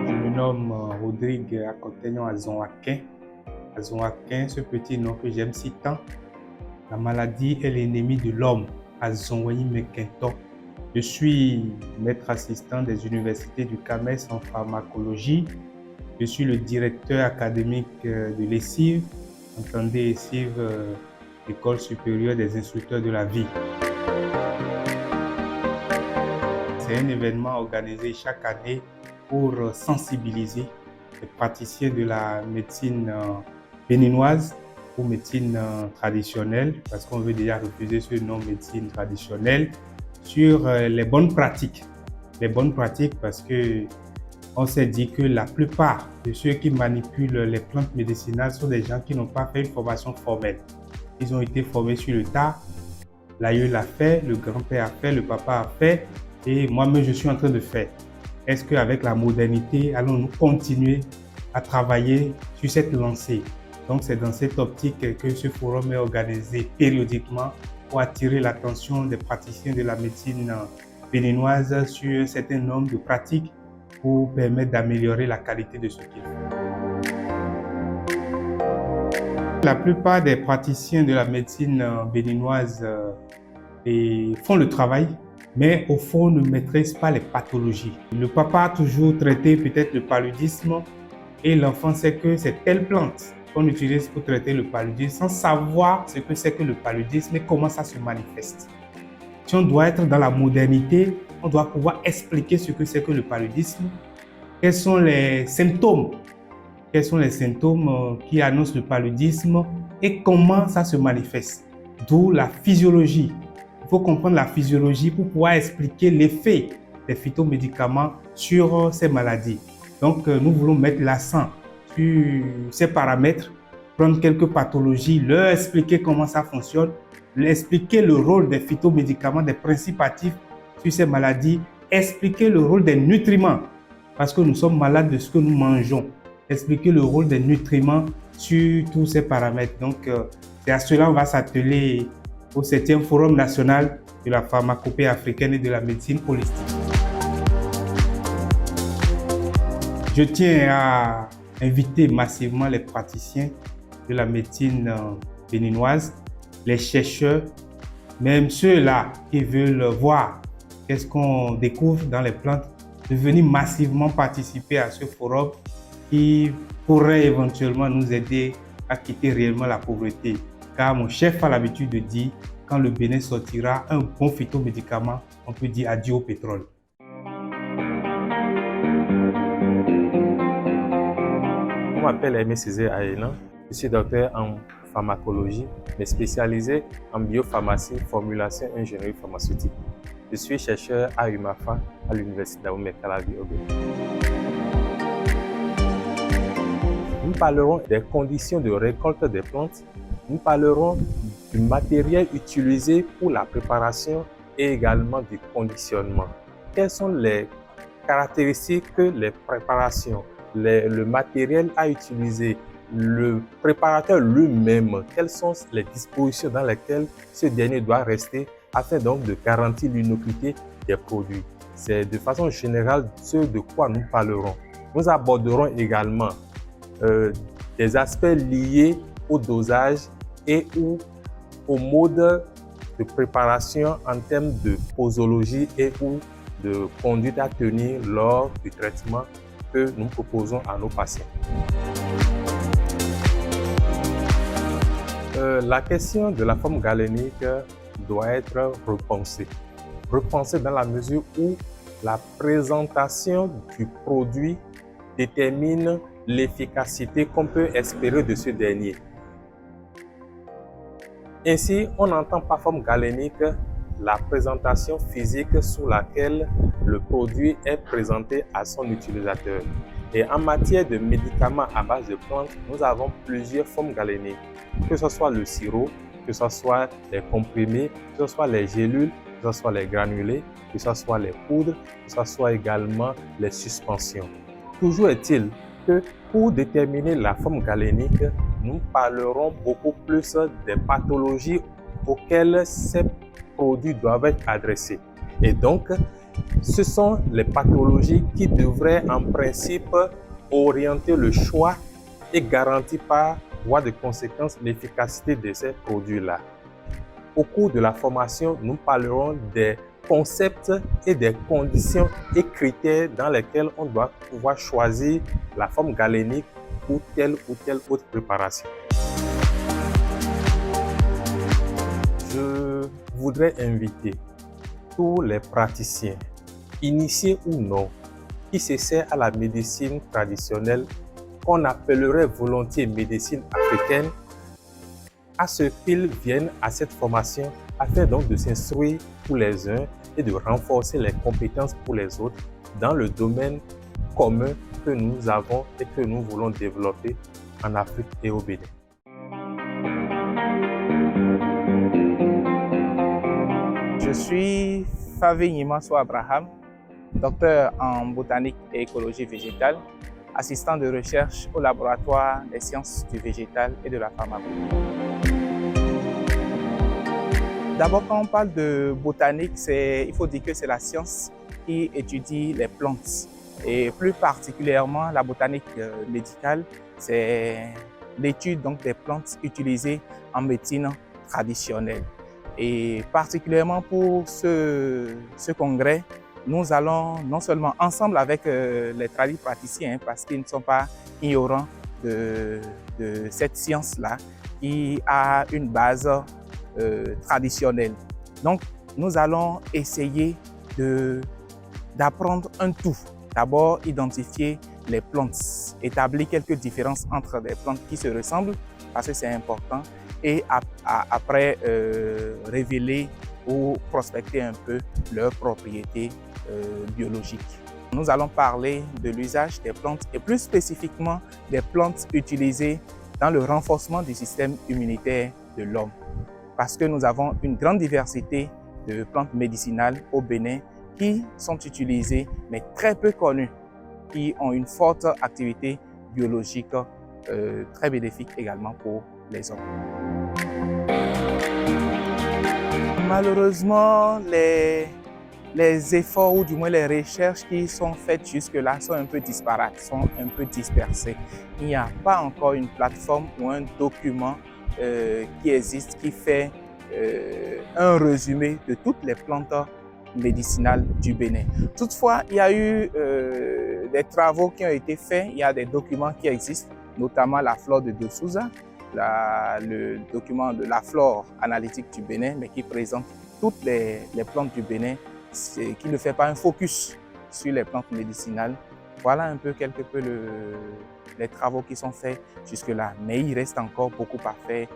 Je me nomme Rodrigue Akotenyo Azonwakin. Azonwakin, ce petit nom que j'aime si tant. La maladie est l'ennemi de l'homme. Azonwayi Mekinto. Je suis maître assistant des universités du CAMES en pharmacologie. Je suis le directeur académique de l'ESSIV, entendez ESSIV, École supérieure des instructeurs de la vie. C'est un événement organisé chaque année pour sensibiliser les praticiens de la médecine béninoise ou médecine traditionnelle, parce qu'on veut déjà refuser ce nom médecine traditionnelle, sur les bonnes pratiques. Les bonnes pratiques parce que on s'est dit que la plupart de ceux qui manipulent les plantes médicinales sont des gens qui n'ont pas fait une formation formelle. Ils ont été formés sur le tas. L'aïeul l'a fait, le grand-père a fait, le papa a fait, et moi-même je suis en train de faire. Est-ce qu'avec la modernité, allons-nous continuer à travailler sur cette lancée? Donc c'est dans cette optique que ce forum est organisé périodiquement pour attirer l'attention des praticiens de la médecine béninoise sur un certain nombre de pratiques pour permettre d'améliorer la qualité de ce qu'ils font. La plupart des praticiens de la médecine béninoise font le travail, mais au fond ne maîtrisent pas les pathologies. Le papa a toujours traité peut-être le paludisme et l'enfant sait que c'est telle plante qu'on utilise pour traiter le paludisme sans savoir ce que c'est que le paludisme et comment ça se manifeste. Si on doit être dans la modernité, on doit pouvoir expliquer ce que c'est que le paludisme, quels sont les symptômes, qui annoncent le paludisme et comment ça se manifeste. D'où la physiologie. Il faut comprendre la physiologie pour pouvoir expliquer l'effet des phytomédicaments sur ces maladies. Donc, nous voulons mettre l'accent sur ces paramètres, prendre quelques pathologies, leur expliquer comment ça fonctionne, leur expliquer le rôle des phytomédicaments, des principes actifs sur ces maladies, expliquer le rôle des nutriments, parce que nous sommes malades de ce que nous mangeons, expliquer le rôle des nutriments sur tous ces paramètres. Donc, c'est à cela qu'on va s'atteler au 7e Forum national de la pharmacopée africaine et de la médecine holistique. Je tiens à inviter massivement les praticiens de la médecine béninoise, les chercheurs, même ceux-là qui veulent voir qu'est-ce qu'on découvre dans les plantes, de venir massivement participer à ce forum qui pourrait éventuellement nous aider à quitter réellement la pauvreté. Car mon chef a l'habitude de dire, quand le Bénin sortira un bon phytomédicament, on peut dire adieu au pétrole. Je m'appelle Aimé Césaire Aïna, je suis docteur en pharmacologie, mais spécialisé en biopharmacie, formulation et ingénierie pharmaceutique. Je suis chercheur à UMAFA à l'Université d'Abomey-Calavi au Bénin. Nous parlerons des conditions de récolte des plantes, nous parlerons du matériel utilisé pour la préparation et également du conditionnement. Quelles sont les caractéristiques que les préparations, le matériel à utiliser, le préparateur lui-même, quelles sont les dispositions dans lesquelles ce dernier doit rester afin donc de garantir l'innocuité des produits. C'est de façon générale ce de quoi nous parlerons. Nous aborderons également des aspects liés au dosage et ou au mode de préparation en termes de posologie et ou de conduite à tenir lors du traitement que nous proposons à nos patients. La question de la forme galénique doit être repensée. Repensée dans la mesure où la présentation du produit détermine l'efficacité qu'on peut espérer de ce dernier. Ainsi, on n'entend par forme galénique la présentation physique sous laquelle le produit est présenté à son utilisateur. Et en matière de médicaments à base de plantes, nous avons plusieurs formes galéniques, que ce soit le sirop, que ce soit les comprimés, que ce soit les gélules, que ce soit les granulés, que ce soit les poudres, que ce soit également les suspensions. Toujours est-il que pour déterminer la forme galénique, nous parlerons beaucoup plus des pathologies auxquelles ces produits doivent être adressés. Et donc, Ce sont les pathologies qui devraient en principe orienter le choix et garantir par voie de conséquence l'efficacité de ces produits-là. Au cours de la formation, nous parlerons des concepts et des conditions et critères dans lesquels on doit pouvoir choisir la forme galénique ou telle autre préparation. Je voudrais inviter tous les praticiens, initiés ou non, qui s'essaient à la médecine traditionnelle, qu'on appellerait volontiers médecine africaine, à ce qu'ils viennent à cette formation afin donc de s'instruire pour les uns et de renforcer les compétences pour les autres dans le domaine commun que nous avons et que nous voulons développer en Afrique et au Bénin. Je suis Favé Nyimanso Abraham, docteur en botanique et écologie végétale, assistant de recherche au laboratoire des sciences du végétal et de la pharmacologie. D'abord, quand on parle de botanique, il faut dire que c'est la science qui étudie les plantes. Et plus particulièrement, la botanique médicale, c'est l'étude des plantes utilisées en médecine traditionnelle. Et particulièrement pour ce congrès, nous allons non seulement ensemble avec les praticiens, parce qu'ils ne sont pas ignorants de cette science-là, qui a une base traditionnelle. Donc, nous allons essayer d'apprendre un tout. D'abord, identifier les plantes, établir quelques différences entre des plantes qui se ressemblent, parce que c'est important, et après révéler ou prospecter un peu leurs propriétés biologiques. Nous allons parler de l'usage des plantes et plus spécifiquement des plantes utilisées dans le renforcement du système immunitaire de l'homme. Parce que nous avons une grande diversité de plantes médicinales au Bénin qui sont utilisées mais très peu connues, qui ont une forte activité biologique très bénéfique également pour les hommes. Malheureusement, les efforts ou du moins les recherches qui sont faites jusque-là sont un peu disparates, sont un peu dispersées. Il n'y a pas encore une plateforme ou un document qui existe, qui fait un résumé de toutes les plantes médicinales du Bénin. Toutefois, il y a eu des travaux qui ont été faits, il y a des documents qui existent, notamment la flore de De Souza, le document de la flore analytique du Bénin, mais qui présente toutes les plantes du Bénin, qui ne fait pas un focus sur les plantes médicinales. Voilà un peu quelque peu les travaux qui sont faits jusque-là, mais il reste encore beaucoup à faire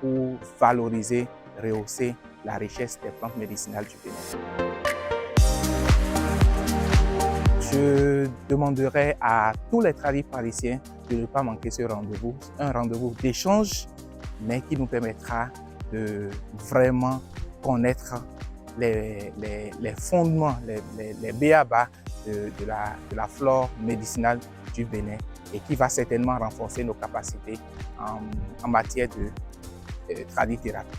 pour valoriser, rehausser la richesse des plantes médicinales du Bénin. Je demanderai à tous les praticiens de ne pas manquer ce rendez-vous, un rendez-vous d'échange, mais qui nous permettra de vraiment connaître les fondements, les b.a.-ba de la flore médicinale du Bénin et qui va certainement renforcer nos capacités en matière de tradithérapie.